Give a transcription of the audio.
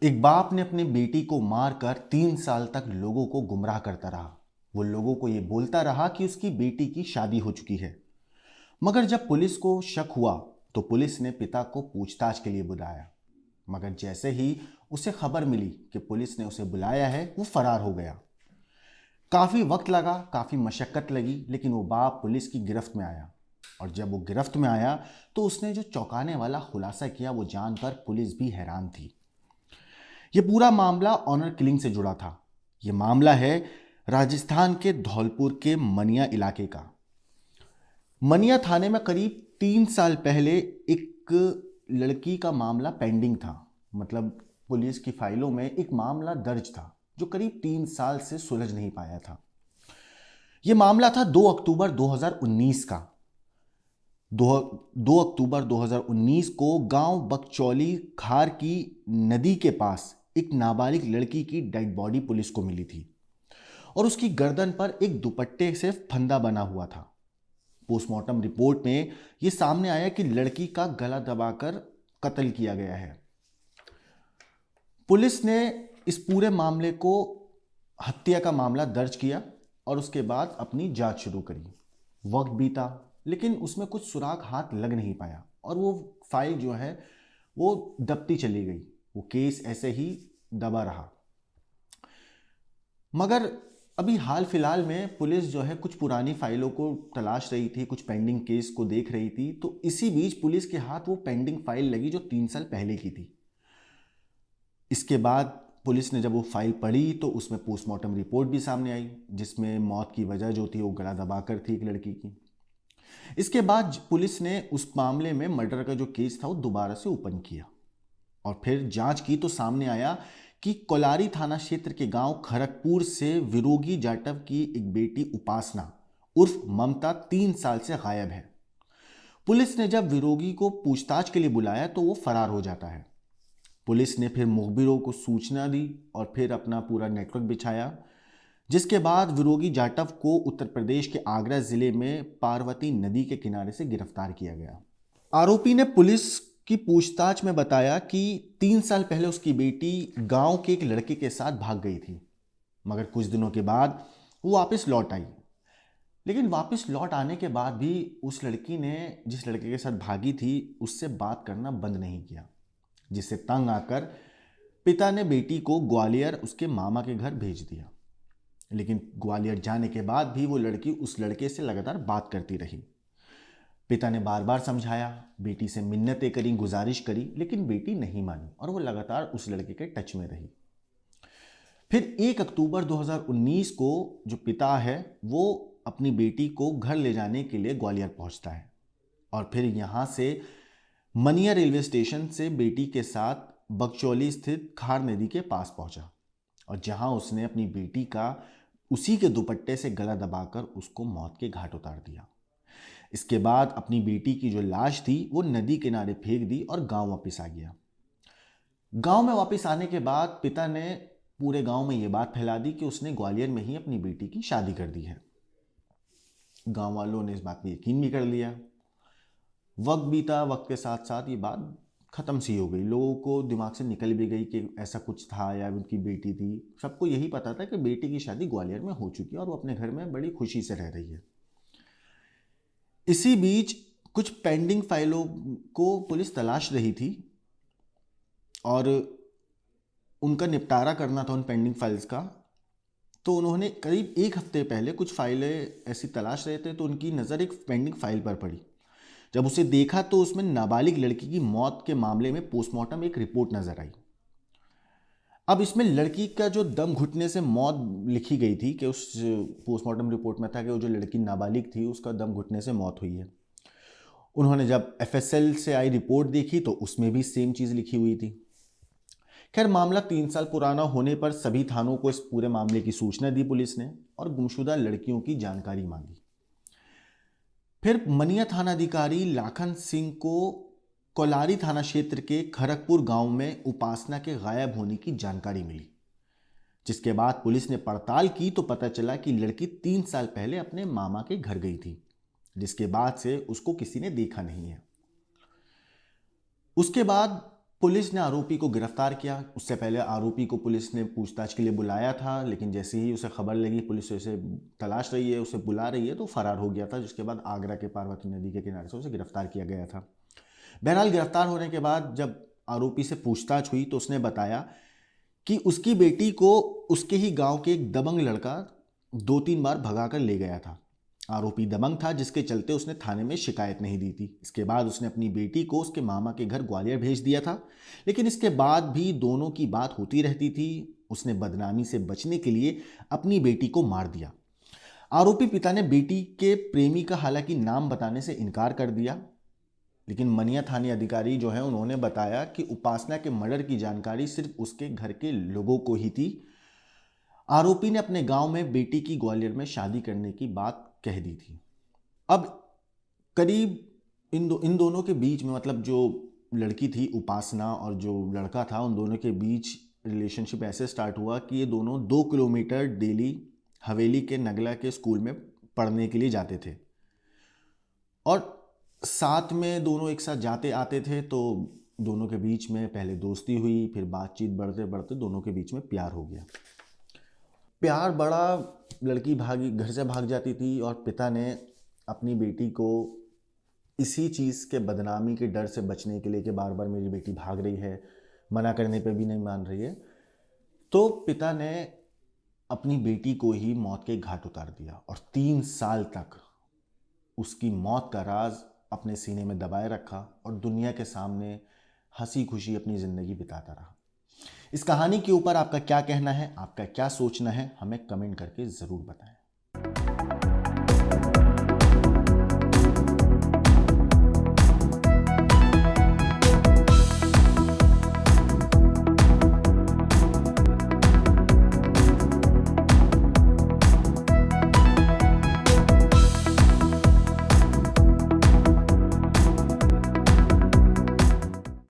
एक बाप ने अपनी बेटी को मारकर 3 साल तक लोगों को गुमराह करता रहा। वो लोगों को ये बोलता रहा कि उसकी बेटी की शादी हो चुकी है। मगर जब पुलिस को शक हुआ तो पुलिस ने पिता को पूछताछ के लिए बुलाया। मगर जैसे ही उसे खबर मिली कि पुलिस ने उसे बुलाया है, वो फरार हो गया। काफी वक्त लगा, काफी मशक्कत लगी, लेकिन वो बाप पुलिस की गिरफ्त में आया। और जब वो गिरफ्त में आया तो उसने जो चौंकाने वाला खुलासा किया, वो जानकर पुलिस भी हैरान थी। ये पूरा मामला ऑनर किलिंग से जुड़ा था। ये मामला है राजस्थान के धौलपुर के मनिया इलाके का। मनिया थाने में करीब 3 साल पहले एक लड़की का मामला पेंडिंग था। मतलब पुलिस की फाइलों में एक मामला दर्ज था जो करीब 3 साल से सुलझ नहीं पाया था। यह मामला था 2 अक्टूबर 2019 का। 2 अक्टूबर 2019 को गांव बकचौली खार की नदी के पास एक नाबालिग लड़की की डेड बॉडी पुलिस को मिली थी और उसकी गर्दन पर एक दुपट्टे से फंदा बना हुआ था। पोस्टमार्टम रिपोर्ट में यह सामने आया कि लड़की का गला दबाकर कत्ल किया गया है। पुलिस ने इस पूरे मामले को हत्या का मामला दर्ज किया और उसके बाद अपनी जांच शुरू करी। वक्त बीता, लेकिन उसमें कुछ सुराग हाथ लग नहीं पाया और वो फाइल जो है वो दबती चली गई। वो केस ऐसे ही दबा रहा। मगर अभी हाल फिलहाल में पुलिस जो है कुछ पुरानी फाइलों को तलाश रही थी, कुछ पेंडिंग केस को देख रही थी। तो इसी बीच पुलिस के हाथ वो पेंडिंग फाइल लगी जो 3 साल पहले की थी। इसके बाद पुलिस ने जब वो फाइल पढ़ी तो उसमें पोस्टमार्टम रिपोर्ट भी सामने आई, जिसमें मौत की वजह जो थी वो गला दबाकर थी एक लड़की की। इसके बाद पुलिस ने उस मामले में मर्डर का जो केस था वो दोबारा से ओपन किया और फिर जांच की तो सामने आया कि कोलारी थाना क्षेत्र के गांव खरगपुर से विरोगी जाटव की एक बेटी उपासना उर्फ ममता 3 साल से गायब है। पुलिस ने जब विरोगी को पूछताछ के लिए बुलाया तो वो फरार हो जाता है। पुलिस ने फिर मुखबिरों को सूचना दी और फिर अपना पूरा नेटवर्क बिछाया, जिसके बाद विरोगी जाटव को उत्तर प्रदेश के आगरा जिले में पार्वती नदी के किनारे से गिरफ्तार किया गया। आरोपी ने पुलिस की पूछताछ में बताया कि 3 साल पहले उसकी बेटी गांव के एक लड़के के साथ भाग गई थी, मगर कुछ दिनों के बाद वो वापस लौट आई। लेकिन वापस लौट आने के बाद भी उस लड़की ने जिस लड़के के साथ भागी थी उससे बात करना बंद नहीं किया, जिससे तंग आकर पिता ने बेटी को ग्वालियर उसके मामा के घर भेज दिया। लेकिन ग्वालियर जाने के बाद भी वो लड़की उस लड़के से लगातार बात करती रही। पिता ने बार बार समझाया, बेटी से मिन्नतें करी, गुजारिश करी, लेकिन बेटी नहीं मानी और वो लगातार उस लड़के के टच में रही। फिर 1 अक्टूबर 2019 को जो पिता है वो अपनी बेटी को घर ले जाने के लिए ग्वालियर पहुंचता है और फिर यहाँ से मनिया रेलवे स्टेशन से बेटी के साथ बकचौली स्थित खार नदी के पास पहुंचा और जहां उसने अपनी बेटी का उसी के दुपट्टे से गला दबाकर उसको मौत के घाट उतार दिया। इसके बाद अपनी बेटी की जो लाश थी वो नदी किनारे फेंक दी और गांव वापस आ गया। गांव में वापस आने के बाद पिता ने पूरे गांव में ये बात फैला दी कि उसने ग्वालियर में ही अपनी बेटी की शादी कर दी है। गांव वालों ने इस बात पर यकीन भी कर लिया। वक्त बीता, वक्त के साथ साथ ये बात ख़त्म सी हो गई। लोगों को दिमाग से निकल भी गई कि ऐसा कुछ था या उनकी बेटी थी। सबको यही पता था कि बेटी की शादी ग्वालियर में हो चुकी है और वो अपने घर में बड़ी खुशी से रह रही है। इसी बीच कुछ पेंडिंग फाइलों को पुलिस तलाश रही थी और उनका निपटारा करना था उन पेंडिंग फाइल्स का। तो उन्होंने करीब 1 हफ्ते पहले कुछ फाइलें ऐसी तलाश रहे थे तो उनकी नज़र एक पेंडिंग फाइल पर पड़ी। जब उसे देखा तो उसमें नाबालिग लड़की की मौत के मामले में पोस्टमार्टम एक रिपोर्ट नजर आई। अब इसमें लड़की का जो दम घुटने से मौत लिखी गई थी कि उस पोस्टमार्टम रिपोर्ट में था कि वो जो लड़की नाबालिग थी उसका दम घुटने से मौत हुई है। उन्होंने जब एफएसएल से आई रिपोर्ट देखी तो उसमें भी सेम चीज़ लिखी हुई थी। खैर, मामला 3 साल पुराना होने पर सभी थानों को इस पूरे मामले की सूचना दी पुलिस ने और गुमशुदा लड़कियों की जानकारी मांगी। फिर मनिया थानाधिकारी लाखन सिंह को कोलारी थाना क्षेत्र के खरगपुर गांव में उपासना के गायब होने की जानकारी मिली, जिसके बाद पुलिस ने पड़ताल की तो पता चला कि लड़की 3 साल पहले अपने मामा के घर गई थी, जिसके बाद से उसको किसी ने देखा नहीं है। उसके बाद पुलिस ने आरोपी को गिरफ्तार किया। उससे पहले आरोपी को पुलिस ने पूछताछ के लिए बुलाया था, लेकिन जैसे ही उसे खबर लगी पुलिस उसे तलाश रही है, उसे बुला रही है, तो फरार हो गया था, जिसके बाद आगरा के पार्वती नदी के किनारे से उसे गिरफ्तार किया गया था। बहरहाल गिरफ्तार होने के बाद जब आरोपी से पूछताछ हुई तो उसने बताया कि उसकी बेटी को उसके ही गांव के एक दबंग लड़का 2-3 बार भगाकर ले गया था। आरोपी दबंग था, जिसके चलते उसने थाने में शिकायत नहीं दी थी। इसके बाद उसने अपनी बेटी को उसके मामा के घर ग्वालियर भेज दिया था, लेकिन इसके बाद भी दोनों की बात होती रहती थी। उसने बदनामी से बचने के लिए अपनी बेटी को मार दिया। आरोपी पिता ने बेटी के प्रेमी का हालांकि नाम बताने से इनकार कर दिया, लेकिन मनिया थाने अधिकारी जो है उन्होंने बताया कि उपासना के मर्डर की जानकारी सिर्फ उसके घर के लोगों को ही थी। आरोपी ने अपने गांव में बेटी की ग्वालियर में शादी करने की बात कह दी थी। अब करीब इन दोनों के बीच में, मतलब जो लड़की थी उपासना और जो लड़का था, उन दोनों के बीच रिलेशनशिप ऐसे स्टार्ट हुआ कि ये दोनों 2 किलोमीटर डेली हवेली के नगला के स्कूल में पढ़ने के लिए जाते थे और साथ में दोनों एक साथ जाते आते थे। तो दोनों के बीच में पहले दोस्ती हुई, फिर बातचीत बढ़ते बढ़ते दोनों के बीच में प्यार हो गया। प्यार बड़ा, लड़की भागी, घर से भाग जाती थी और पिता ने अपनी बेटी को इसी चीज़ के बदनामी के डर से बचने के लिए कि बार बार मेरी बेटी भाग रही है, मना करने पे भी नहीं मान रही है, तो पिता ने अपनी बेटी को ही मौत के घाट उतार दिया और 3 साल तक उसकी मौत का राज अपने सीने में दबाए रखा और दुनिया के सामने हंसी खुशी अपनी ज़िंदगी बिताता रहा। इस कहानी के ऊपर आपका क्या कहना है, आपका क्या सोचना है, हमें कमेंट करके ज़रूर बताएं।